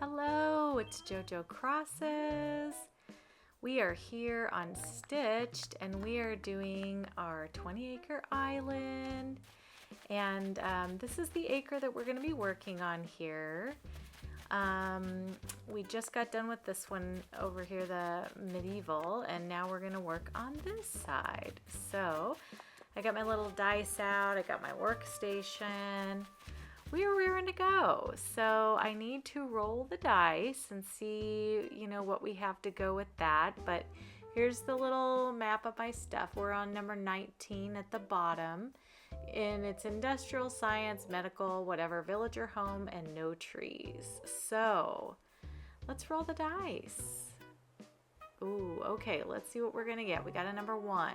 Hello, it's JoJo Crosses. We are here on Stitched and we are doing our 20 acre island. And this is the acre that we're going to be working on here. We just got done with this one over here, the medieval, and now we're going to work on this side. So I got my little dice out, I got my workstation. We are rearing to go. So I need to roll the dice and see, what we have to go with that. But here's the little map of my stuff. We're on number 19 at the bottom. And it's industrial, science, medical, whatever, villager, home, and no trees. So let's roll the dice. Ooh, okay, let's see what we're gonna get. We got a number 1.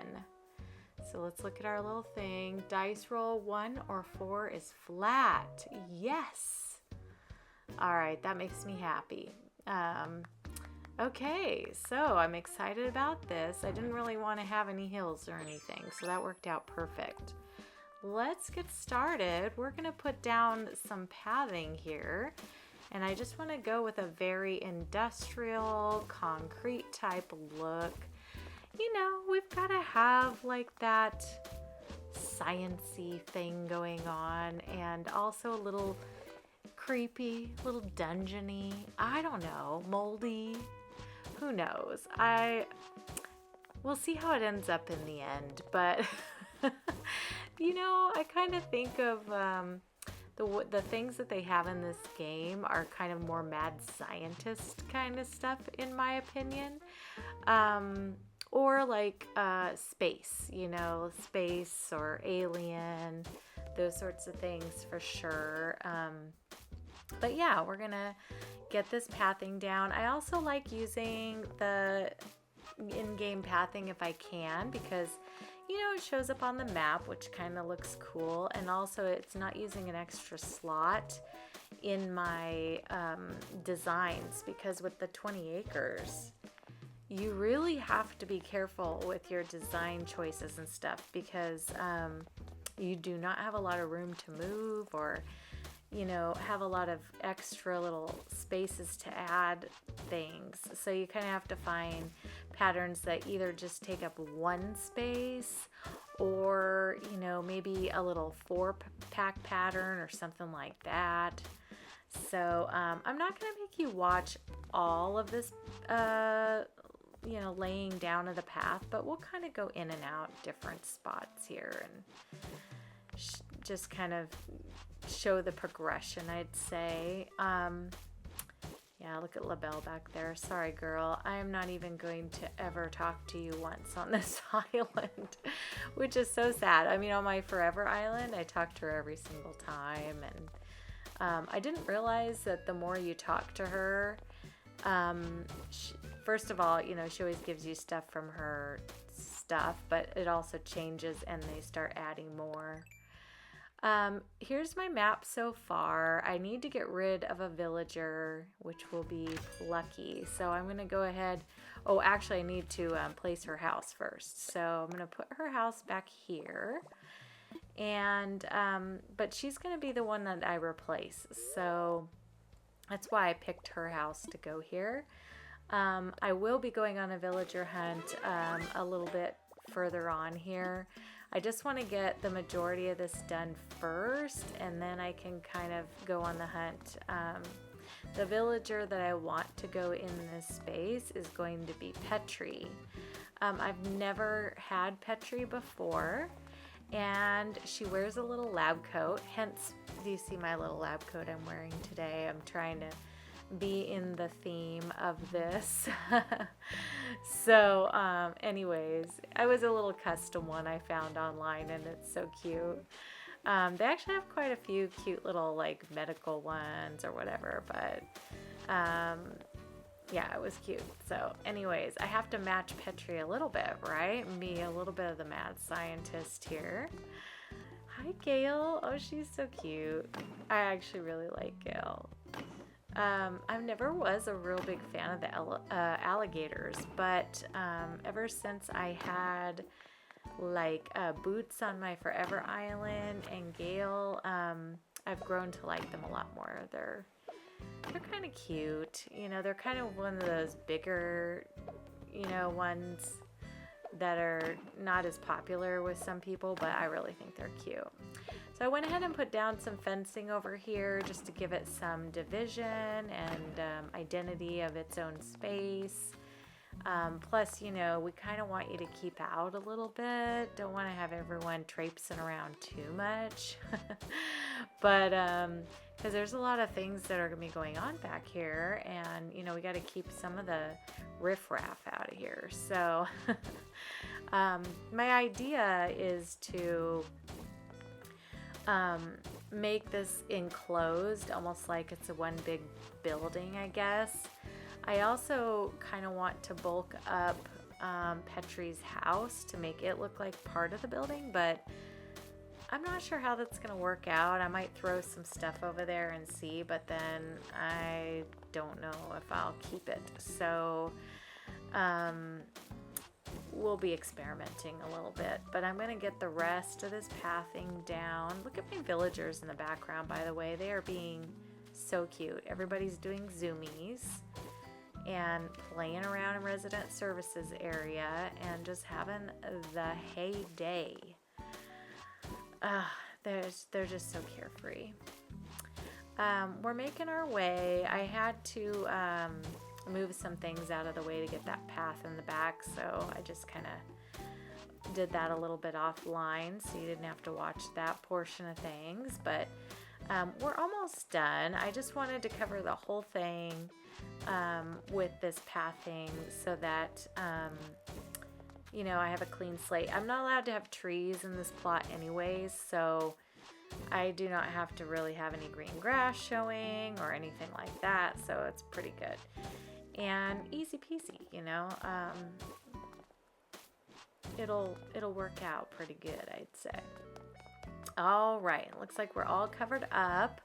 So let's look at our little thing. Dice roll 1 or 4 is flat. Yes. All right, that makes me happy. Okay, so I'm excited about this. I didn't really want to have any hills or anything, so that worked out perfect. Let's get started. We're going to put down some pathing here, and I just want to go with a very industrial, concrete type look. We've got to have like that science-y thing going on, and also a little creepy, little dungeon-y, I don't know, moldy, who knows. We'll see how it ends up in the end, but I kind of think of the things that they have in this game are kind of more mad scientist kind of stuff, in my opinion. Or like space, space or alien, those sorts of things for sure. But yeah, we're gonna get this pathing down. I also like using the in-game pathing if I can, because it shows up on the map, which kind of looks cool, and also it's not using an extra slot in my designs, because with the 20 acres, you really have to be careful with your design choices and stuff, because you do not have a lot of room to move, or have a lot of extra little spaces to add things. So you kind of have to find patterns that either just take up one space, or maybe a little 4-pack pattern or something like that. So I'm not going to make you watch all of this laying down of the path, but we'll kind of go in and out different spots here and just kind of show the progression, I'd say. Yeah, look at LaBelle back there. Sorry, girl. I am not even going to ever talk to you once on this island, which is so sad. I mean, on my Forever Island, I talk to her every single time, and I didn't realize that the more you talk to her, first of all, she always gives you stuff from her stuff, but it also changes and they start adding more. Here's my map so far. I need to get rid of a villager, which will be Plucky. So I'm going to go ahead. Oh, actually, I need to place her house first. So I'm going to put her house back here. And, but she's going to be the one that I replace. So that's why I picked her house to go here. I will be going on a villager hunt a little bit further on here. I just want to get the majority of this done first, and then I can kind of go on the hunt. The villager that I want to go in this space is going to be Petri. I've never had Petri before, and she wears a little lab coat. Hence, do you see my little lab coat I'm wearing today? I'm trying to be in the theme of this. So anyways, I was a little custom one I found online, and it's so cute. They actually have quite a few cute little like medical ones or whatever, but yeah, it was cute. So anyways, I have to match Petri a little bit, right? Be a little bit of the mad scientist here. Hi, Gail. Oh, she's so cute. I actually really like Gail. I never was a real big fan of the alligators, but ever since I had like Boots on my Forever Island and Gale, I've grown to like them a lot more. They're they're kind of cute. You know, they're kind of one of those bigger, you know, ones that are not as popular with some people, but I really think they're cute. So I went ahead and put down some fencing over here just to give it some division and identity of its own space. Plus, you know, we kind of want you to keep out a little bit. Don't want to have everyone traipsing around too much. But because there's a lot of things that are going to be going on back here, and, you know, we got to keep some of the riffraff out of here. So my idea is to make this enclosed, almost like it's a one big building, I guess. I also kind of want to bulk up Petri's house to make it look like part of the building, but I'm not sure how that's going to work out. I might throw some stuff over there and see, but then I don't know if I'll keep it. So we'll be experimenting a little bit, but I'm going to get the rest of this pathing down. Look at my villagers in the background, by the way. They are being so cute. Everybody's doing zoomies and playing around in resident services area and just having the heyday. They're just so carefree. We're making our way. I had to move some things out of the way to get that path in the back, so I just kind of did that a little bit offline so you didn't have to watch that portion of things. But we're almost done. I just wanted to cover the whole thing with this pathing so that you know, I have a clean slate. I'm not allowed to have trees in this plot anyways, so I do not have to really have any green grass showing or anything like that, so it's pretty good. And easy peasy, you know. It'll work out pretty good, I'd say. All right, it looks like we're all covered up.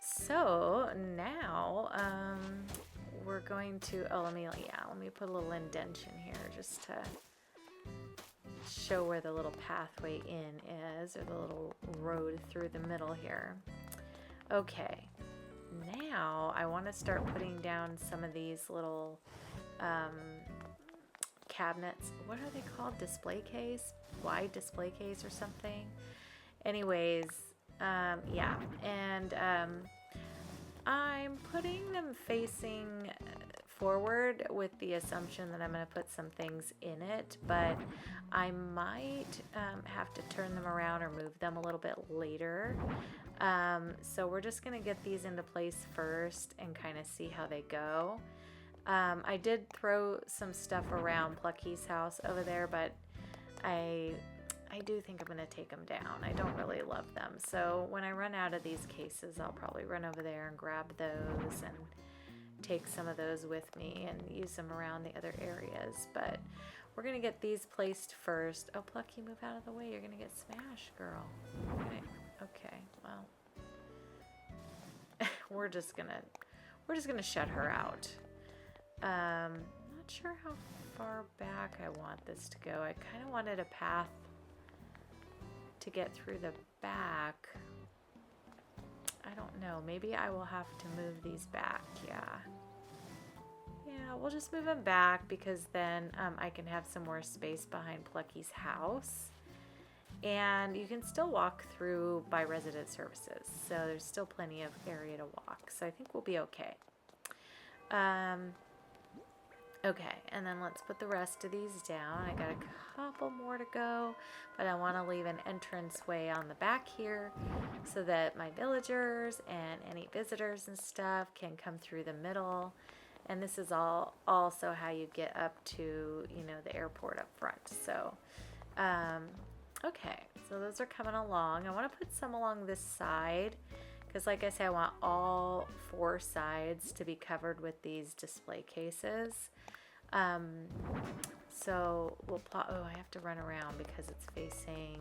So now we're going to, let me put a little indentation here just to show where the little pathway in is, or the little road through the middle here. Okay, now I want to start putting down some of these little cabinets. What are they called? Display case? Wide display case or something? Anyways, yeah, and I'm putting them facing forward with the assumption that I'm going to put some things in it, but I might have to turn them around or move them a little bit later. So we're just going to get these into place first and kind of see how they go. I did throw some stuff around Plucky's house over there, but I do think I'm going to take them down. I don't really love them. So when I run out of these cases, I'll probably run over there and grab those and take some of those with me and use them around the other areas. But we're going to get these placed first. Oh, Plucky, move out of the way. You're going to get smashed, girl. Okay, well, we're just going to shut her out. Not sure how far back I want this to go. I kind of wanted a path to get through the back. I don't know. Maybe I will have to move these back. Yeah, we'll just move them back because then I can have some more space behind Plucky's house. And you can still walk through by resident services. So there's still plenty of area to walk. So I think we'll be okay. Okay, and then let's put the rest of these down. I got a couple more to go, but I want to leave an entranceway on the back here so that my villagers and any visitors and stuff can come through the middle. And this is also how you get up to, you know, the airport up front. So, okay, so those are coming along. I want to put some along this side because, like I said, I want all four sides to be covered with these display cases. So we'll plot. Oh, I have to run around because it's facing.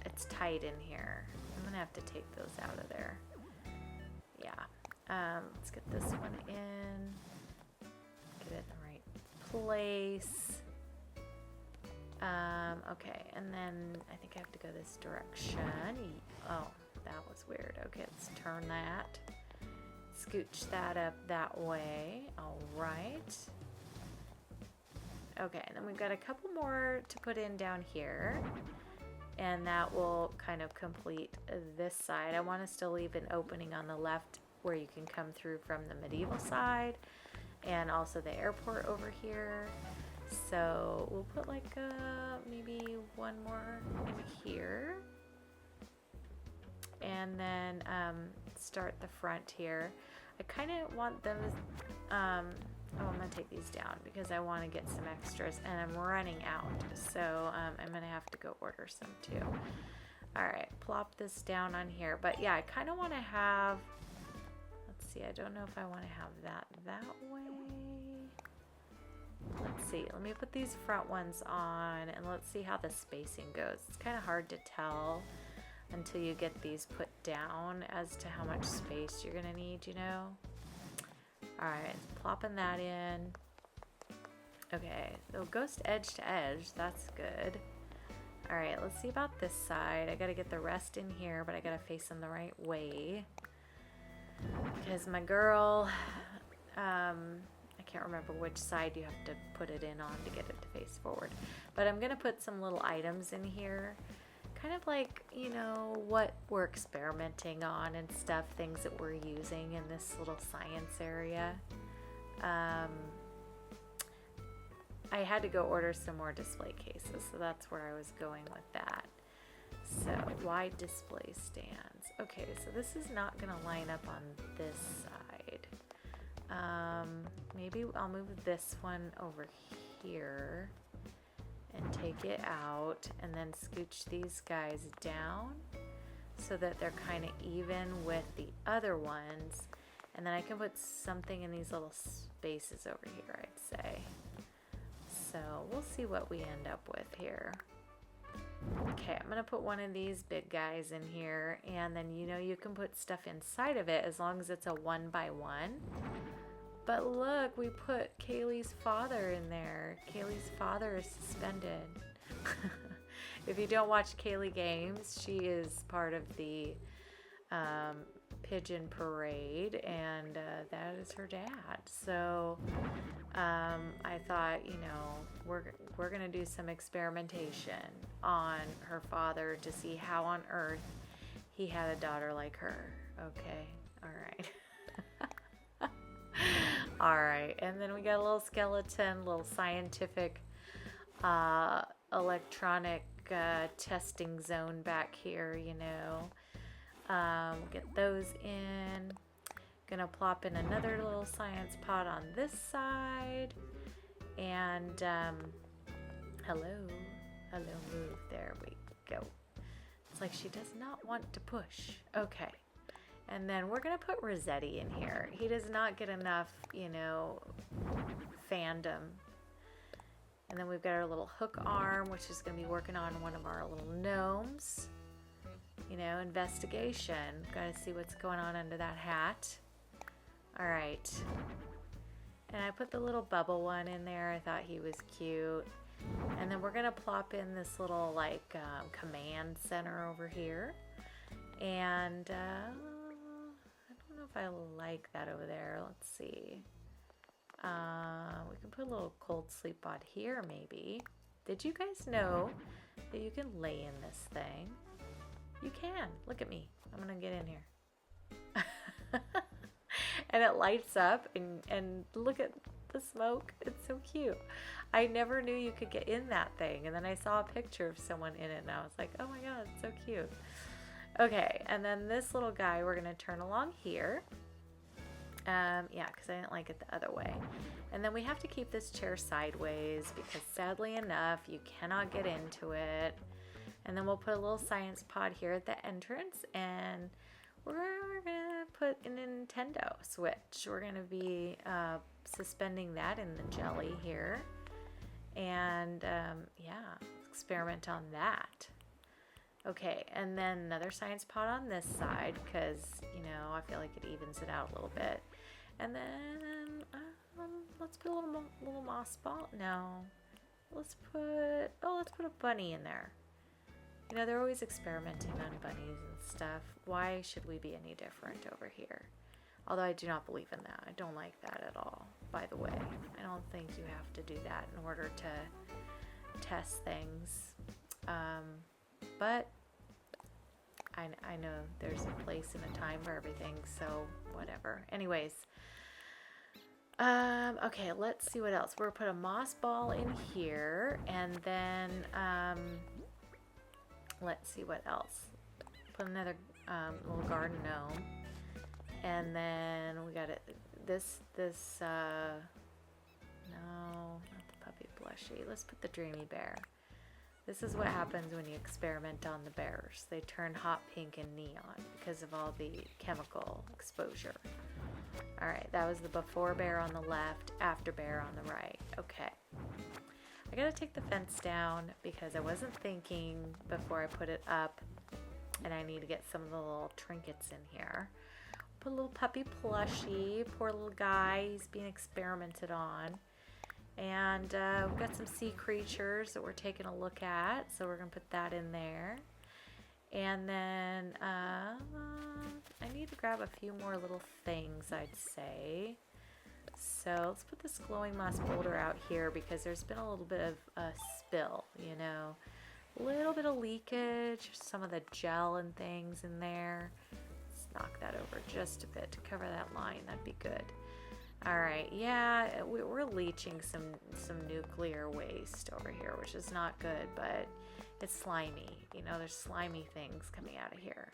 It's tight in here. I'm gonna have to take those out of there. Yeah. Let's get this one in. Get it in the right place. Okay, and then I think I have to go this direction. Oh, that was weird. Okay, let's turn that. scooch that up that way. All right. Okay, and then we've got a couple more to put in down here. And that will kind of complete this side. I want to still leave an opening on the left where you can come through from the medieval side, and also the airport over here. So we'll put like maybe one more in here, and then start the front here. I kind of want them oh, I'm gonna take these down because I want to get some extras, and I'm running out, so I'm gonna have to go order some too. All right, plop this down on here. But yeah, I kind of want to have, let's see, I don't know if I want to have that way. Let's see, let me put these front ones on, and let's see how the spacing goes. It's kind of hard to tell until you get these put down as to how much space you're gonna need, you know. All right, plopping that in. Okay, so ghost edge to edge, that's good. All right, let's see about this side. I gotta get the rest in here, but I gotta face them the right way. Because my girl, I can't remember which side you have to put it in on to get it to face forward. But I'm gonna put some little items in here. Kind of like, you know, what we're experimenting on and stuff, things that we're using in this little science area. I had to go order some more display cases, so that's where I was going with that. So, wide display stands. Okay, so this is not going to line up on this side. Maybe I'll move this one over here and take it out, and then scooch these guys down so that they're kind of even with the other ones, and then I can put something in these little spaces over here, I'd say. So we'll see what we end up with here. Okay, I'm gonna put one of these big guys in here, and then you know you can put stuff inside of it as long as it's a 1x1. But look, we put Kayleigh's father in there. Kayleigh's father is suspended. If you don't watch Kayleigh Games, she is part of the pigeon parade, and that is her dad. So I thought, you know, we're gonna do some experimentation on her father to see how on earth he had a daughter like her. Okay, all right. All right, and then we got a little skeleton, little scientific electronic testing zone back here, you know. We'll get those in. Gonna plop in another little science pod on this side. And hello, move. There we go. It's like she does not want to push. Okay. And then we're going to put Rossetti in here. He does not get enough, you know, fandom. And then we've got our little hook arm, which is going to be working on one of our little gnomes. You know, investigation. Got to see what's going on under that hat. All right. And I put the little bubble one in there. I thought he was cute. And then we're going to plop in this little, like, command center over here. And I don't know if I like that over there. Let's see. We can put a little cold sleep pod here, maybe. Did you guys know that you can lay in this thing? You can. Look at me. I'm going to get in here. And it lights up, and look at the smoke. It's so cute. I never knew you could get in that thing. And then I saw a picture of someone in it, and I was like, oh my God, it's so cute. Okay, and then this little guy we're going to turn along here. Yeah, because I didn't like it the other way. And then we have to keep this chair sideways because sadly enough, you cannot get into it. And then we'll put a little science pod here at the entrance, and we're going to put a Nintendo Switch. We're going to be suspending that in the jelly here. And yeah, experiment on that. Okay, and then another science pod on this side because, you know, I feel like it evens it out a little bit. And then let's put a little moss ball. No, let's put a bunny in there. You know, they're always experimenting on bunnies and stuff. Why should we be any different over here? Although I do not believe in that. I don't like that at all, by the way. I don't think you have to do that in order to test things. But I know there's a place and a time for everything, so whatever. Anyways, okay, let's see what else. We're gonna put a moss ball in here, and then let's see what else. Put another little garden gnome, and then we got it. No, not the puppy blushy. Let's put the dreamy bear. This is what happens when you experiment on the bears. They turn hot pink and neon because of all the chemical exposure. All right, that was the before bear on the left, after bear on the right. Okay. I gotta take the fence down because I wasn't thinking before I put it up, and I need to get some of the little trinkets in here. Put a little puppy plushie, poor little guy, he's being experimented on. And we've got some sea creatures that we're taking a look at, so we're gonna put that in there. And then I need to grab a few more little things, I'd say. So let's put this glowing moss boulder out here because there's been a little bit of a spill, you know. A little bit of leakage, some of the gel and things in there. Let's knock that over just a bit to cover that line, that'd be good. All right, yeah, we're leaching some nuclear waste over here, which is not good, but it's slimy. You know, there's slimy things coming out of here.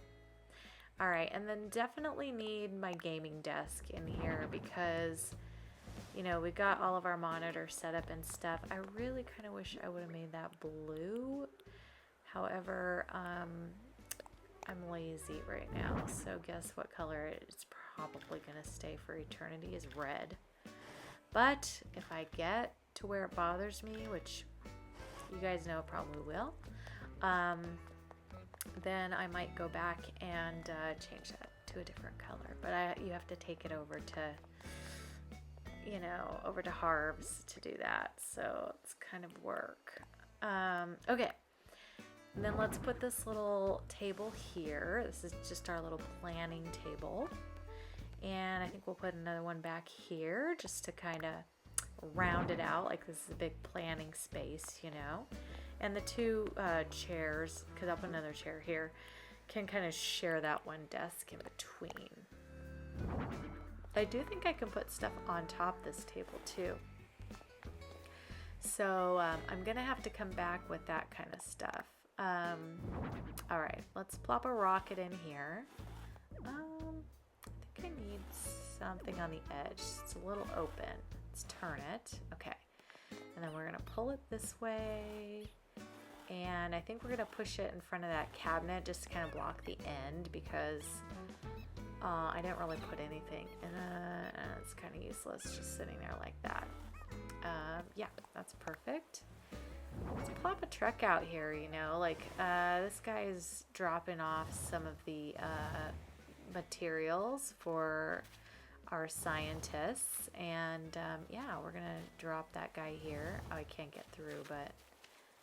All right, and then definitely need my gaming desk in here because, you know, we got all of our monitors set up and stuff. I really kind of wish I would have made that blue. However, I'm lazy right now, so guess what color it's probably going to stay for eternity is red. But if I get to where it bothers me, which you guys know it probably will, then I might go back and change that to a different color. But you have to take it over to, you know, over to Harv's to do that. So it's kind of work. Okay. And then let's put this little table here. This is just our little planning table. And I think we'll put another one back here just to kind of round it out. Like this is a big planning space, you know. And the two chairs, because I'll put another chair here, can kind of share that one desk in between. I do think I can put stuff on top this table too. So I'm going to have to come back with that kind of stuff. All right, let's plop a rocket in here. I think I need something on the edge. It's a little open. Let's turn it. Okay. And then we're going to pull it this way. And I think we're going to push it in front of that cabinet just to kind of block the end because I didn't really put anything. And it's kind of useless just sitting there like that. Yeah, that's perfect. Let's plop a truck out here, you know, like this guy is dropping off some of the materials for our scientists, and yeah, we're gonna drop that guy here. Oh, I can't get through, but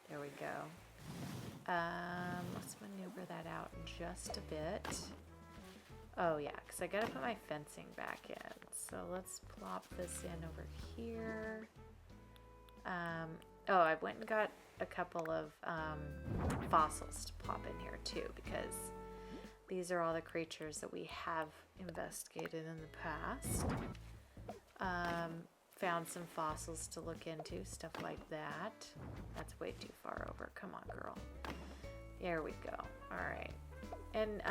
there we go. Let's maneuver that out just a bit. Oh yeah, because I gotta put my fencing back in. So let's plop this in over here. Oh, I went and got a couple of fossils to plop in here too, because these are all the creatures that we have investigated in the past. Found some fossils to look into, stuff like that. That's way too far over. Come on, girl. There we go. All right. And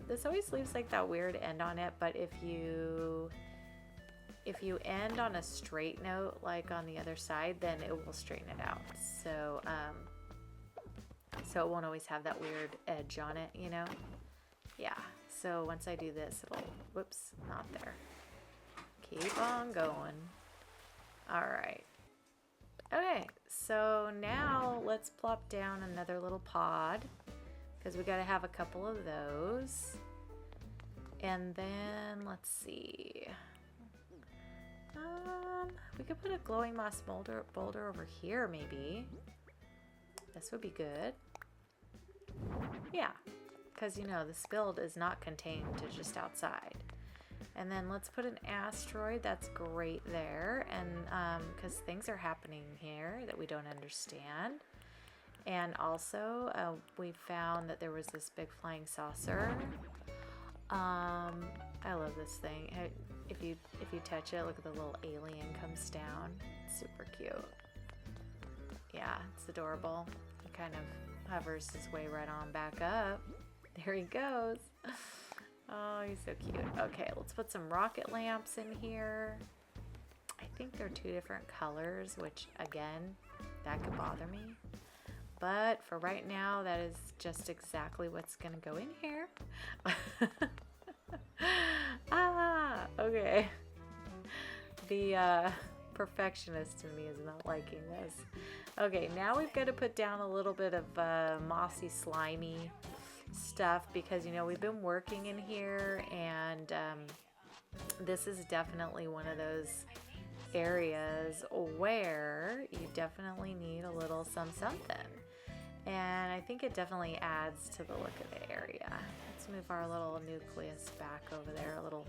this always leaves like that weird end on it, but if you end on a straight note, like on the other side, then it will straighten it out. So, so it won't always have that weird edge on it, you know? Yeah. So once I do this, it'll, whoops, not there. Keep on going. All right. Okay. So now let's plop down another little pod because we got to have a couple of those. And then let's see. We could put a glowing moss boulder over here, maybe. This would be good. Yeah, because, you know, this build is not contained to just outside. And then let's put an asteroid. That's great there. And because things are happening here that we don't understand. And also, we found that there was this big flying saucer. I love this thing. If you touch it, look at the little alien comes down. It's super cute. Yeah, it's adorable. He kind of hovers his way right on back up. There he goes. Oh, he's so cute. Okay, let's put some rocket lamps in here. I think they're 2 different colors, which again, that could bother me. But for right now, that is just exactly what's gonna go in here. Okay. The perfectionist in me is not liking this. Okay, now we've got to put down a little bit of mossy, slimy stuff because, you know, we've been working in here, and this is definitely one of those areas where you definitely need a little something. And I think it definitely adds to the look of the area. Let's move our little nucleus back over there, a little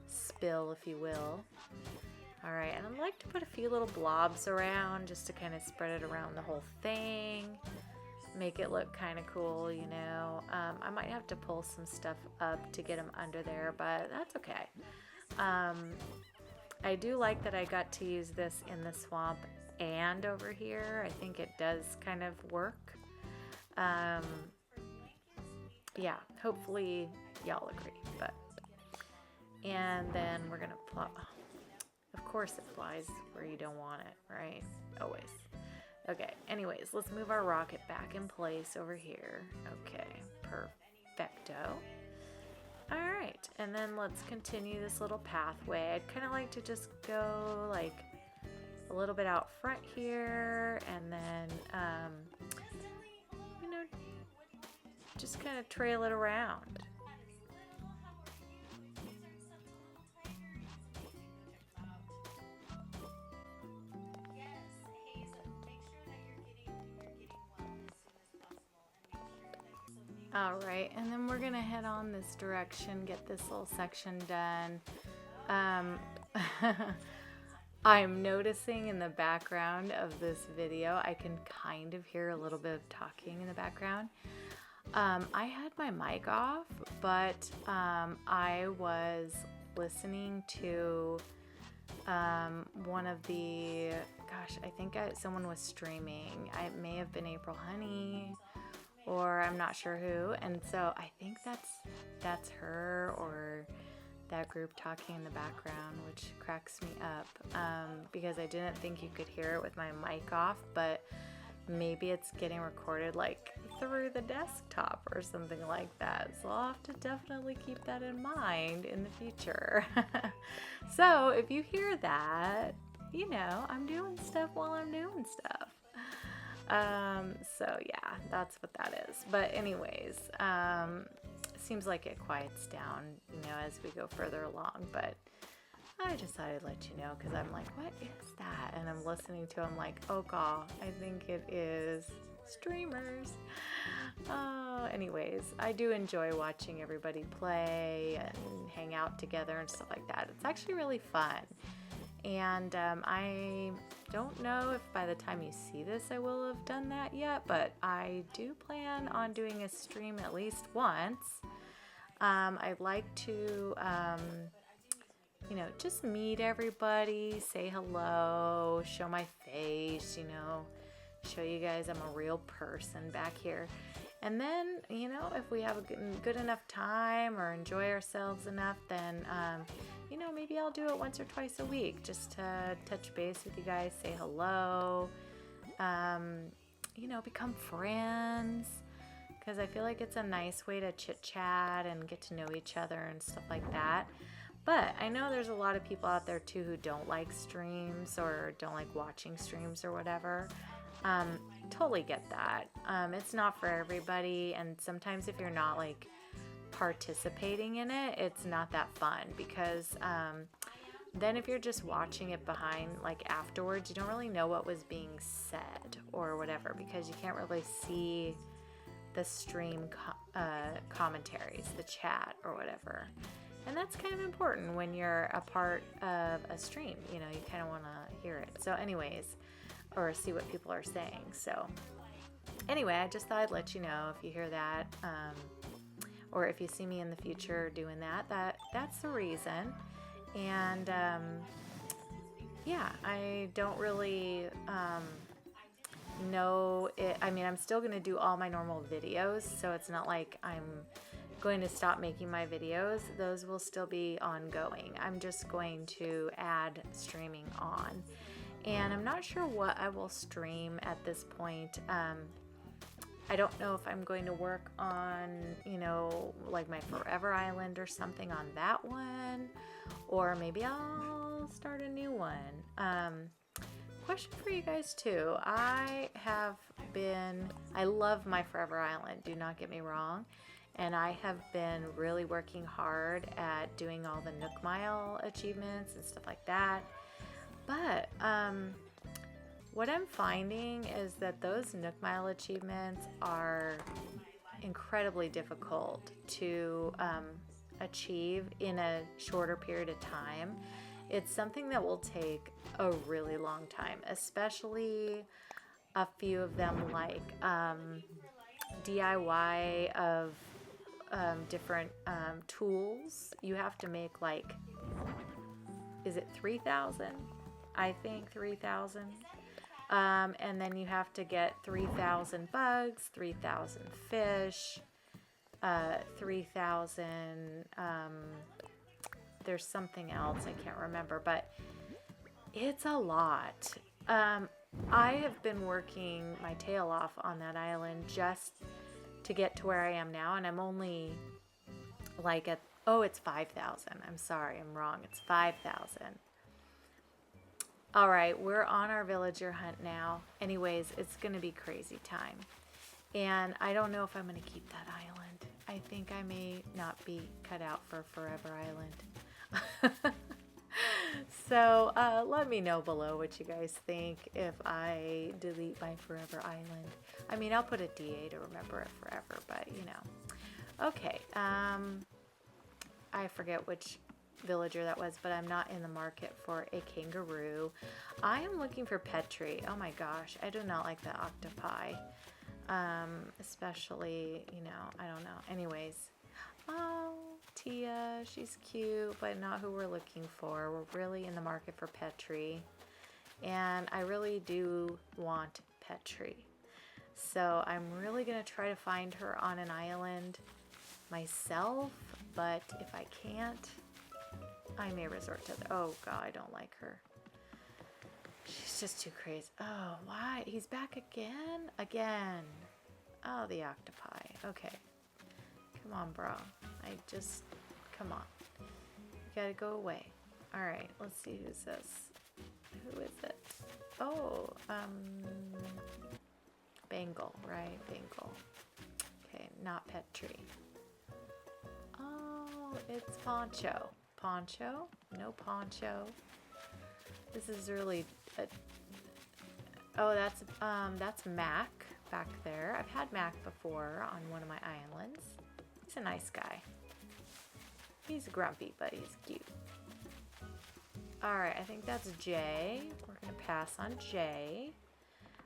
spill, if you will. All right, and I'd like to put a few little blobs around just to kind of spread it around the whole thing, make it look kind of cool, you know. I might have to pull some stuff up to get them under there, but that's okay. I do like that I got to use this in the swamp and over here. I think it does kind of work. Yeah, hopefully y'all agree, but, and then we're gonna plop. Of course it flies where you don't want it, right? Always. Okay, anyways, let's move our rocket back in place over here. Okay, perfecto. All right, and then let's continue this little pathway. I'd kind of like to just go like a little bit out front here, and then, you know, just kind of trail it around. All right, and then we're gonna head on this direction, get this little section done. I'm noticing in the background of this video, I can kind of hear a little bit of talking in the background. I had my mic off, but I was listening to one of the, gosh, I think someone was streaming. It may have been April Honey, or I'm not sure who, and so I think that's her or that group talking in the background, which cracks me up because I didn't think you could hear it with my mic off, but maybe it's getting recorded like through the desktop or something like that, so I'll have to definitely keep that in mind in the future. So if you hear that, you know, I'm doing stuff while I'm doing stuff. So yeah, that's what that is. But anyways, seems like it quiets down, you know, as we go further along, but I decided to let you know because I'm like, what is that? And I'm listening to it, I'm like, oh god, I think it is streamers. Anyways, I do enjoy watching everybody play and hang out together and stuff like that. It's actually really fun. And I don't know if by the time you see this I will have done that yet, but I do plan on doing a stream at least once. I'd like to, you know, just meet everybody, say hello, show my face, you know, show you guys I'm a real person back here. And then, you know, if we have a good enough time or enjoy ourselves enough, then, you know, maybe I'll do it once or twice a week just to touch base with you guys, say hello, you know, become friends, because I feel like it's a nice way to chit chat and get to know each other and stuff like that. But I know there's a lot of people out there too who don't like streams or don't like watching streams or whatever. Totally get that. It's not for everybody, and sometimes if you're not like participating in it, it's not that fun because then if you're just watching it behind, like afterwards, you don't really know what was being said or whatever because you can't really see the stream commentaries, the chat or whatever. And that's kind of important when you're a part of a stream. You know, you kind of want to hear it. So anyways, or see what people are saying. So anyway, I just thought I'd let you know if you hear that, or if you see me in the future doing that's the reason. And yeah, I don't really know it. I mean, I'm still going to do all my normal videos, so it's not like I'm going to stop making my videos. Those will still be ongoing. I'm just going to add streaming on. And I'm not sure what I will stream at this point. I don't know if I'm going to work on, you know, like my Forever Island or something on that one, or maybe I'll start a new one. Question for you guys too. I love my Forever Island, do not get me wrong. And I have been really working hard at doing all the Nook Mile achievements and stuff like that. But what I'm finding is that those Nook Mile achievements are incredibly difficult to achieve in a shorter period of time. It's something that will take a really long time, especially a few of them like DIY of different tools. You have to make like, is it 3,000? I think 3,000. And then you have to get 3,000 bugs, 3,000 fish, 3,000, there's something else, I can't remember, but it's a lot. I have been working my tail off on that island just to get to where I am now, and I'm only like at, oh, it's 5,000. I'm sorry, I'm wrong. It's 5,000. All right, we're on our villager hunt now. Anyways, it's going to be crazy time. And I don't know if I'm going to keep that island. I think I may not be cut out for Forever Island. So let me know below what you guys think if I delete my Forever Island. I mean, I'll put a DA to remember it forever, but you know. Okay, I forget which villager that was, but I'm not in the market for a kangaroo. I am looking for Petri. Oh my gosh, I do not like the octopi. Especially, you know, I don't know. Anyways, oh, Tia, she's cute, but not who we're looking for. We're really in the market for Petri, and I really do want Petri. So I'm really gonna try to find her on an island myself, but if I can't, I may resort to oh god, I don't like her. She's just too crazy. Oh, why? He's back again? Again. Oh, the octopi. Okay. Come on, bro. Come on. You gotta go away. Alright, let's see who's this. Who is it? Oh, Bengal, right? Bengal. Okay, not Petri. Oh, it's Poncho. Poncho? No Poncho. This is really oh, that's Mac back there. I've had Mac before on one of my islands. He's a nice guy. He's grumpy, but he's cute. Alright, I think that's Jay. We're gonna pass on Jay.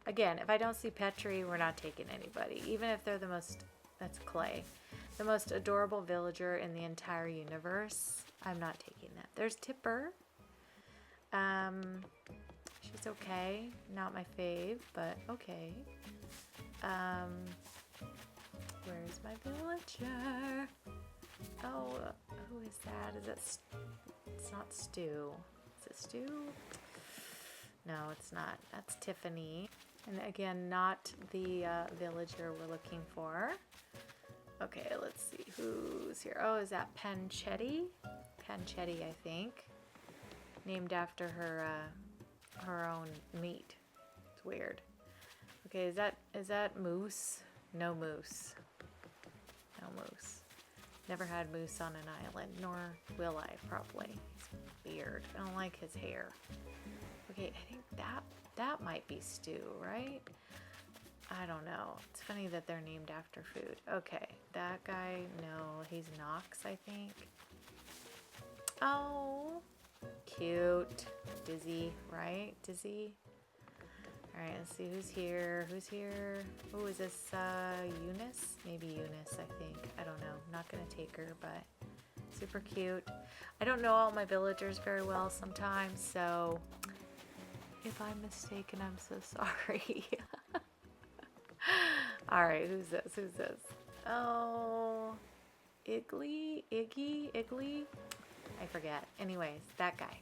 Again, if I don't see Petri, we're not taking anybody. Even if they're that's Clay. The most adorable villager in the entire universe. I'm not taking that. There's Tipper. She's okay. Not my fave, but okay. Where's my villager? Oh, who is that? Is it? It's not Stu. Is it Stu? No, it's not. That's Tiffany. And again, not the villager we're looking for. Okay, let's see who's here. Oh, is that Panchetti? Panchetti, I think. Named after her own meat. It's weird. Okay, is that moose? No moose. No moose. Never had moose on an island, nor will I probably. He's weird. I don't like his hair. Okay, I think that might be Stu, right? I don't know. It's funny that they're named after food. Okay, that guy, no, he's Knox, I think. Oh, cute. Dizzy, right? Dizzy. All right, let's see who's here. Who's here? Oh, is this Eunice? Maybe Eunice, I think. I don't know. I'm not gonna take her, but super cute. I don't know all my villagers very well sometimes, so if I'm mistaken, I'm so sorry. All right, who's this? Who's this? Oh, Iggy? I forget. Anyways, that guy.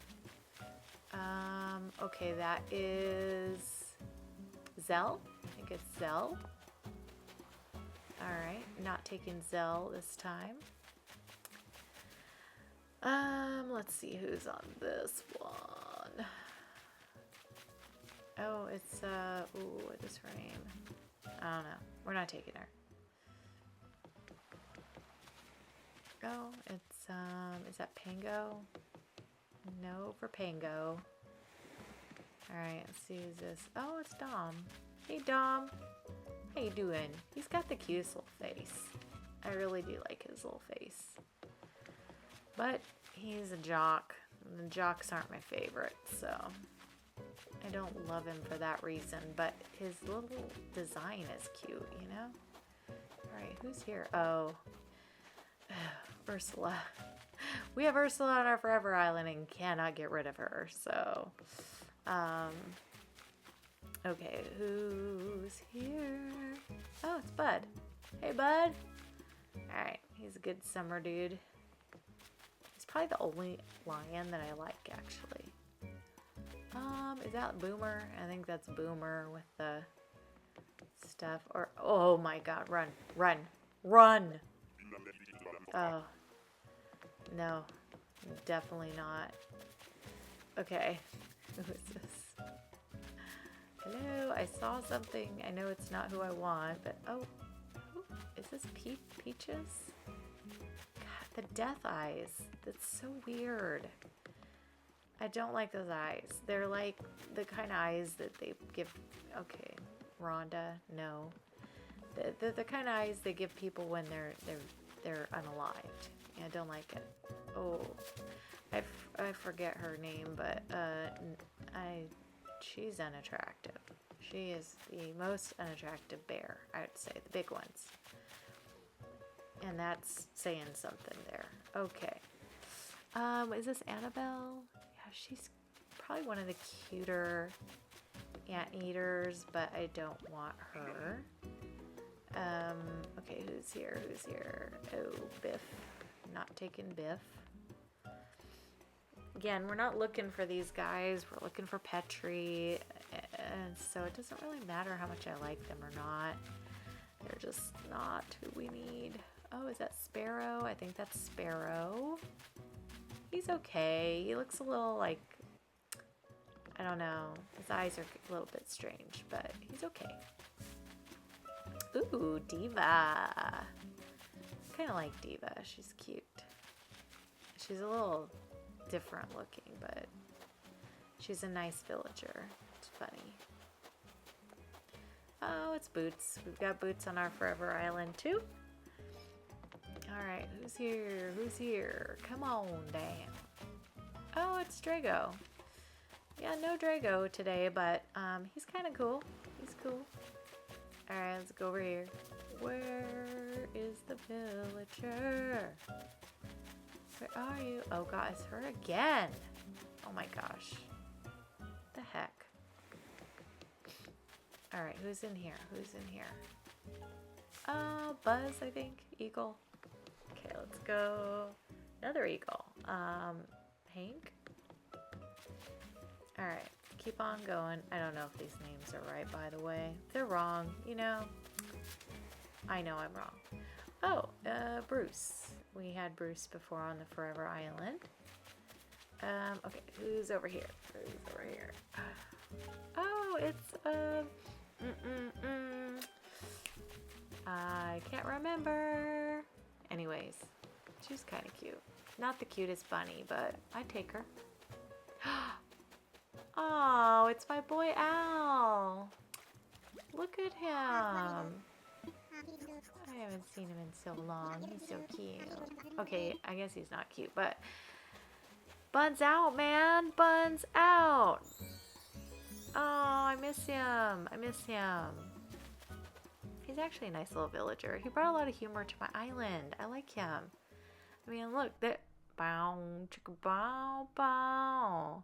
Okay, that is Zell. I think it's Zell. All right, not taking Zell this time. Let's see who's on this one. Oh, it's ooh, what is her name? I don't know. We're not taking her. Oh, it's is that Pango? No for Pango. Alright, let's see who's this. Oh, it's Dom. Hey Dom. How you doing? He's got the cutest little face. I really do like his little face. But he's a jock. And the jocks aren't my favorite, so I don't love him for that reason, but his little design is cute, you know? Alright, who's here? Oh, Ursula. We have Ursula on our Forever Island and cannot get rid of her, so... okay, who's here? Oh, it's Bud. Hey, Bud. Alright, he's a good summer dude. He's probably the only lion that I like, actually. Is that Boomer? I think that's Boomer with the stuff. Or, oh my god, run, run, run! Oh, no, definitely not. Okay, who is this? Hello, I saw something. I know it's not who I want, but oh, is this Peaches? God, the death eyes. That's so weird. I don't like those eyes. They're like the kind of eyes that they give. Okay, Rhonda, no. The kind of eyes they give people when they're unalived. Yeah, I don't like it. Oh, I forget her name, but she's unattractive. She is the most unattractive bear, I would say, the big ones. And that's saying something there. Okay. Is this Annabelle? Yeah, she's probably one of the cuter anteaters, but I don't want her. Okay, who's here? Who's here? Oh, Biff. Not taking Biff. Again, we're not looking for these guys. We're looking for Petri. And so it doesn't really matter how much I like them or not. They're just not who we need. Oh, is that Sparrow? I think that's Sparrow. He's okay. He looks a little like, I don't know. His eyes are a little bit strange, but he's okay. Ooh, Diva. Kind of like Diva. She's cute. She's a little different looking, but she's a nice villager. It's funny. Oh, it's Boots. We've got Boots on our Forever Island too. Alright, who's here? Who's here? Come on down. Oh, it's Drago. Yeah, no Drago today, but he's kind of cool. He's cool. Alright, let's go over here. Where is the villager? Where are you? Oh god, it's her again. Oh my gosh. What the heck? Alright, who's in here? Who's in here? Oh, Buzz, I think. Eagle. Okay, let's go. Another eagle. Hank? Alright, keep on going. I don't know if these names are right, by the way. If they're wrong, you know. I know I'm wrong. Oh, Bruce. We had Bruce before on the Forever Island. Okay, who's over here? Who's over here? Oh, it's, I can't remember. Anyways, she's kind of cute. Not the cutest bunny, but I'd take her. Oh, it's my boy Al. Look at him. I haven't seen him in so long. He's so cute. Okay, I guess he's not cute, but Bun's out, man. Bun's out. Oh, I miss him. I miss him. He's actually a nice little villager. He brought a lot of humor to my island. I like him. I mean, look. That bow, chicka bow, bow.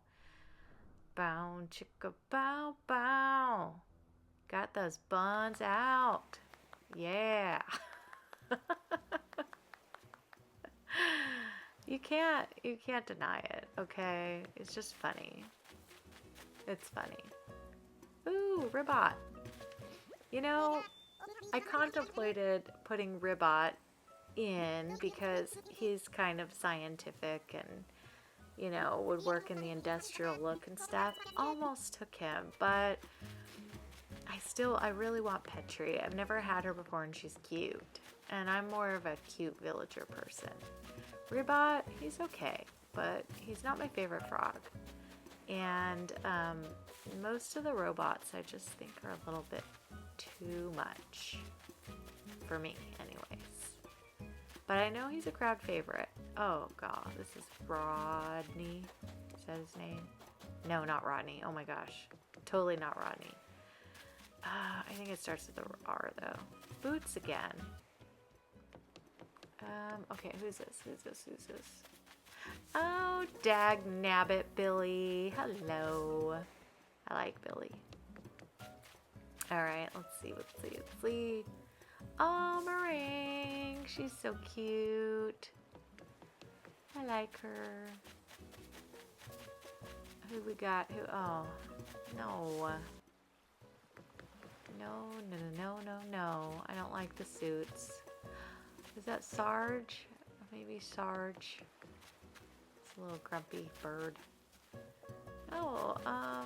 Bow, chicka bow, bow. Got those buns out. Yeah. You can't deny it, okay? It's just funny. It's funny. Ooh, Ribbot. You know, I contemplated putting Ribbot in because he's kind of scientific and, you know, would work in the industrial look and stuff. Almost took him, but I really want Petri. I've never had her before and she's cute. And I'm more of a cute villager person. Ribbot, he's okay, but he's not my favorite frog. And most of the robots I just think are a little bit too much for me anyways. But I know he's a crowd favorite. Oh god, this is Rodney. Is that his name? No, not Rodney. Oh my gosh. Totally not Rodney. I think it starts with a R though. Boots again. Okay, who's this? Who's this? Who's this? Oh, dag nabbit, Billy. Hello. I like Billy. Alright, let's see, let's see, let's see. Oh, Meringue. She's so cute. I like her. Who we got? Who? Oh, no. No, no, no, no, no. I don't like the suits. Is that Sarge? Maybe Sarge. It's a little grumpy bird. Oh, I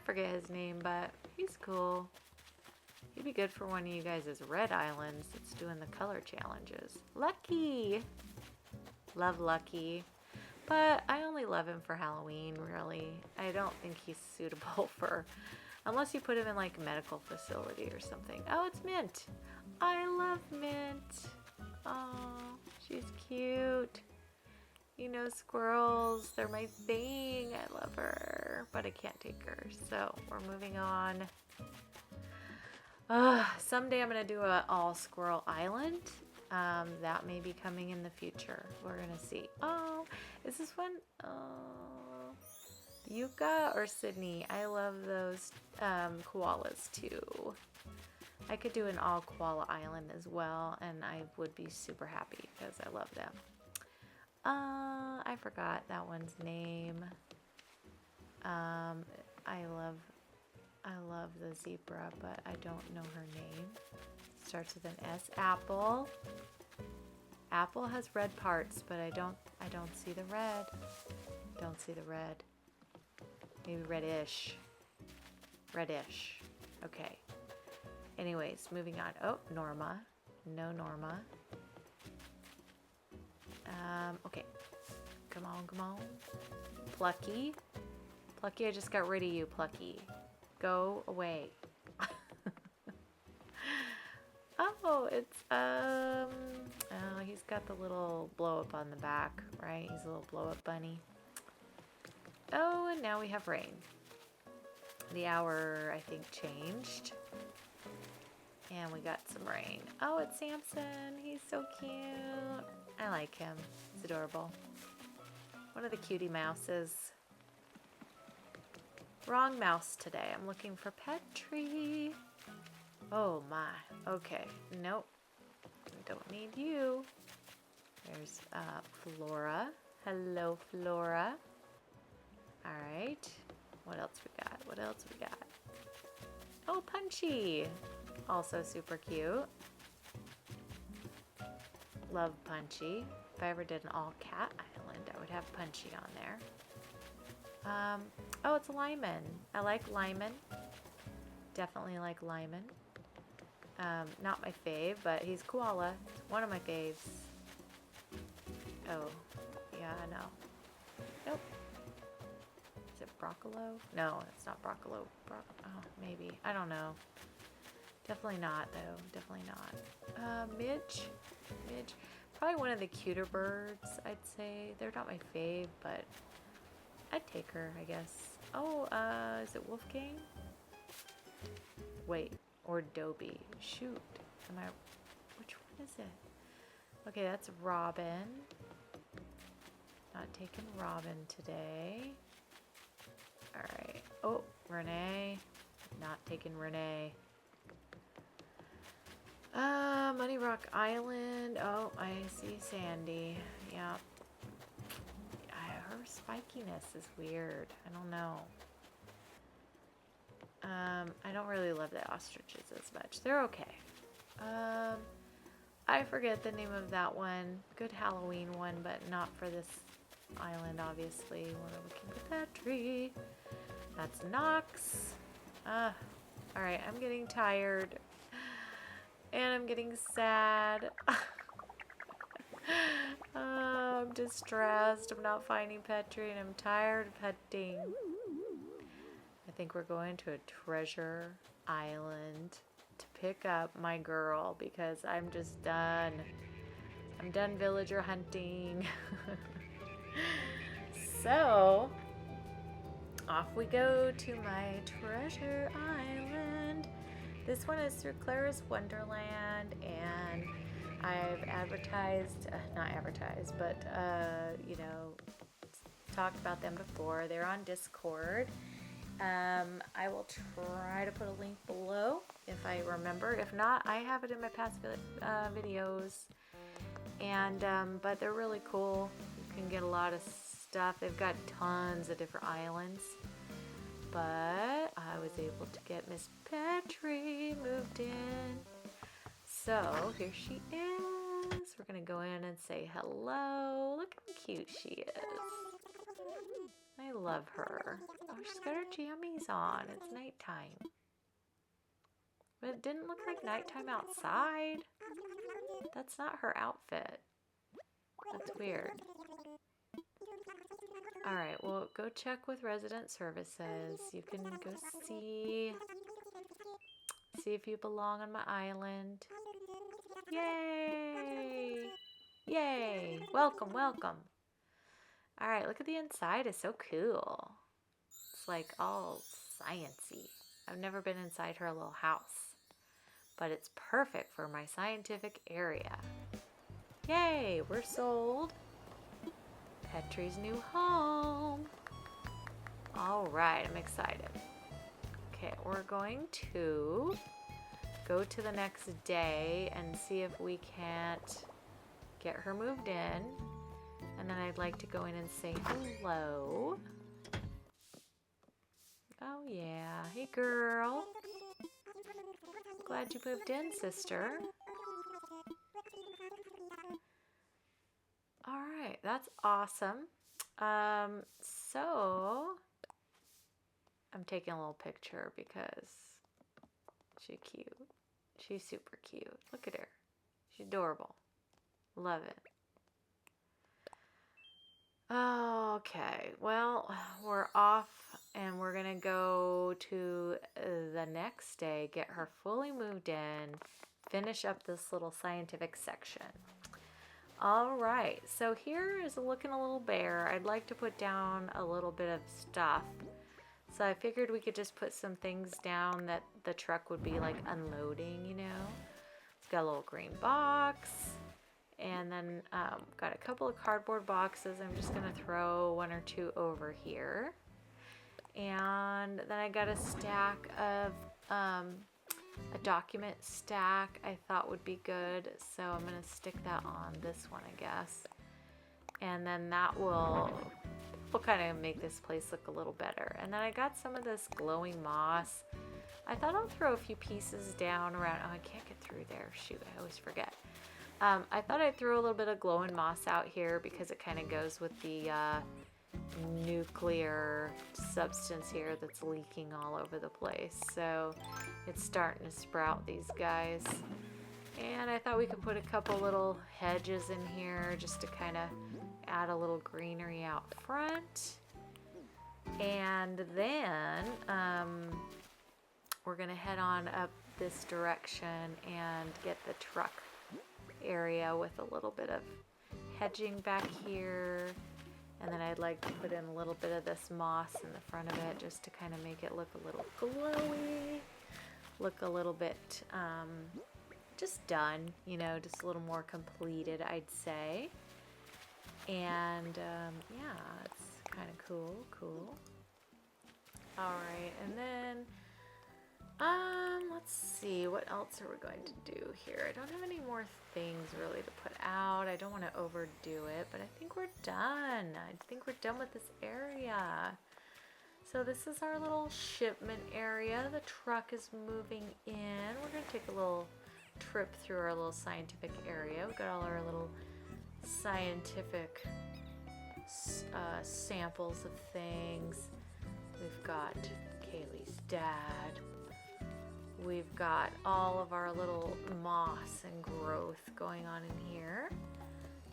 forget his name, but he's cool. He'd be good for one of you guys' red islands that's doing the color challenges. Lucky! Love Lucky. But I only love him for Halloween, really. I don't think he's suitable for... Unless you put him in like a medical facility or something. Oh, it's Mint. I love Mint. Oh, she's cute. You know, squirrels, they're my thing. I love her, but I can't take her. So we're moving on. Someday I'm going to do an all squirrel island. That may be coming in the future. We're going to see. Oh, is this one? Oh, Yucca or Sydney? I love those koalas too. I could do an all koala island as well, and I would be super happy because I love them. I forgot that one's name. I love the zebra, but I don't know her name. Starts with an S. Apple. Apple has red parts, but I don't see the red. Don't see the red. Maybe reddish. Reddish. Okay. Anyways, moving on. Oh, Norma. No Norma. Okay. Come on, come on. Plucky. Plucky, I just got rid of you, Plucky. Go away. Oh, it's, oh, he's got the little blow up on the back, right? He's a little blow up bunny. Oh, and now we have rain. The hour, I think, changed. And we got some rain. Oh, it's Samson. He's so cute. I like him. He's adorable. One of the cutie mouses. Wrong mouse today. I'm looking for Petri. Oh my. Okay. Nope. Don't need you. There's Flora. Hello, Flora. Alright. What else we got? What else we got? Oh, Punchy. Also super cute. Love Punchy. If I ever did an all cat island, I would have Punchy on there. Oh, it's Lyman. I like Lyman. Definitely like Lyman. Not my fave, but he's koala. One of my faves. Oh, yeah, I know. Nope. Is it Broccolo? No, it's not Broccolo. Oh, maybe. I don't know. Definitely not, though. Definitely not. Midge. Midge. probably one of the cuter birds, I'd say. They're not my fave, but I'd take her, I guess. Oh, is it Wolfgang? Wait, or Dobie. Shoot. Which one is it? Okay, that's Robin. Not taking Robin today. Alright. Oh, Renee. Not taking Renee. Money Rock Island. Oh, I see Sandy. Yeah. Her spikiness is weird. I don't know. I don't really love the ostriches as much. They're okay. I forget the name of that one. Good Halloween one, but not for this island, obviously. We're looking at Petri. That's Knox. Alright, I'm getting tired. And I'm getting sad. I'm distressed. I'm not finding Petri and I'm tired of petting. I think we're going to a treasure island to pick up my girl because I'm just done. I'm done villager hunting. So, off we go to my treasure island. This one is through Clara's Wonderland, and I've advertised, not advertised, but, you know, talked about them before. They're on Discord. I will try to put a link below if I remember. If not, I have it in my past videos. And, but they're really cool. You can get a lot of stuff. They've got tons of different islands. But I was able to get Miss Petri moved in. So here she is. We're going to go in and say hello. Look how cute she is. I love her. Oh, she's got her jammies on. It's nighttime. But it didn't look like nighttime outside. That's not her outfit. That's weird. Alright, well, go check with resident services. You can go see if you belong on my island. Yay! Yay! Welcome, welcome. Alright, look at the inside. It's so cool. It's like all sciencey. I've never been inside her little house. But it's perfect for my scientific area. Yay! We're sold. Petri's new home. Alright, I'm excited. Okay, we're going to go to the next day and see if we can't get her moved in. And then I'd like to go in and say hello. Oh yeah, hey girl. Glad you moved in, sister. Alright, that's awesome. So I'm taking a little picture because she's cute. She's super cute. Look at her. She's adorable. Love it. Okay, well, we're off and we're gonna go to the next day, get her fully moved in, finish up this little scientific section. All right, so here is looking a little bare. I'd like to put down a little bit of stuff. So I figured we could just put some things down that the truck would be like unloading, you know. It's got a little green box. And then got a couple of cardboard boxes. I'm just gonna throw one or two over here. And then I got a stack of, a document stack I thought would be good. So I'm gonna stick that on this one, I guess. And then that will kind of make this place look a little better. And then I got some of this glowing moss. I thought I'll throw a few pieces down around. Oh, I can't get through there. Shoot, I always forget. I thought I'd throw a little bit of glowing moss out here because it kind of goes with the nuclear substance here that's leaking all over the place. So it's starting to sprout, these guys. And I thought we could put a couple little hedges in here just to kind of add a little greenery out front. And then we're going to head on up this direction and get the truck area with a little bit of hedging back here. And then I'd like to put in a little bit of this moss in the front of it just to kind of make it look a little glowy, look a little bit just done, you know, just a little more completed, I'd say. And yeah, it's kind of cool. All right, and then let's see, what else are we going to do here? I don't have any more things really to put out. I don't want to overdo it, but I think we're done. I think we're done with this area. So this is our little shipment area. The truck is moving in. We're going to take a little trip through our little scientific area. We've got all our little scientific samples of things. We've got Kaylee's dad. We've got all of our little moss and growth going on in here.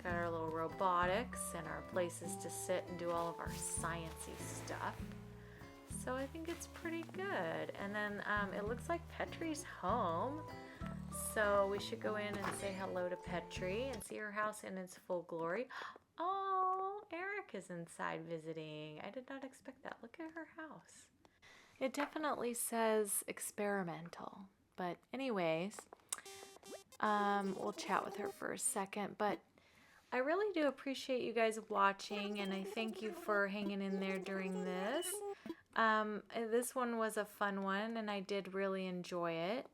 Got our little robotics and our places to sit and do all of our sciencey stuff. So I think it's pretty good. And then it looks like Petri's home. So we should go in and say hello to Petri and see her house in its full glory. Oh, Eric is inside visiting. I did not expect that. Look at her house. It definitely says experimental. But anyways, we'll chat with her for a second. But I really do appreciate you guys watching, and I thank you for hanging in there during this. This one was a fun one, and I did really enjoy it.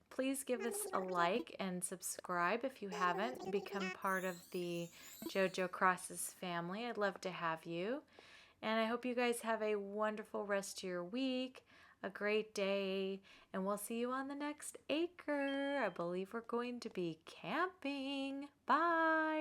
Please give us a like and subscribe if you haven't. Become part of the JoJo Crosses family. I'd love to have you. And I hope you guys have a wonderful rest of your week, a great day, and we'll see you on the next acre. I believe we're going to be camping. Bye.